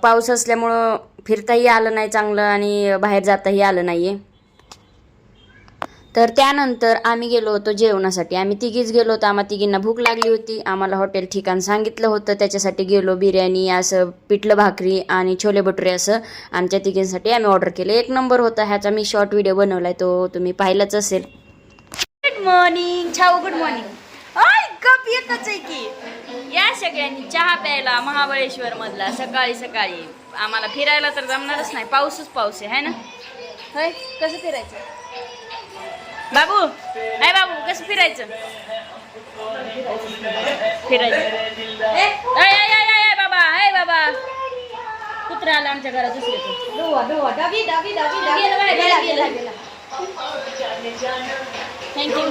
पाऊस असल्यामुळं फिरताही आलं नाही चांगलं आणि बाहेर जाताही आलं नाही आहे. तर त्यानंतर आम्ही गेलो होतो जेवणासाठी. आम्ही तिघीच गेलो होतो. आम्हा तिघींना भूक लागली होती. आम्हाला हॉटेल ठिकाण सांगितलं होतं, त्याच्यासाठी गेलो. बिर्याणी असं पिठलं भाकरी आणि छोले भटुरे असं आमच्या तिघींसाठी आम्ही ऑर्डर केलं. एक नंबर होता. ह्याचा मी शॉर्ट व्हिडिओ बनवलाय, तो तुम्ही पाहिलाच असेल. Good morning Chhau, good morning. I cup एकच आहे की. या सगळ्यांनी चहा प्यायला महाबळेश्वर मधला सकाळी सकाळी. आम्हाला फिरायला तर जमणारच नाही, पाऊसच पाऊस आहे ना. होय, कसं फिरायचं बाबू? नाही बाबू, कसं फिरायचं? बाबा, हे बाबा, कुत्रा आला आमच्या घरात. थँक्यू.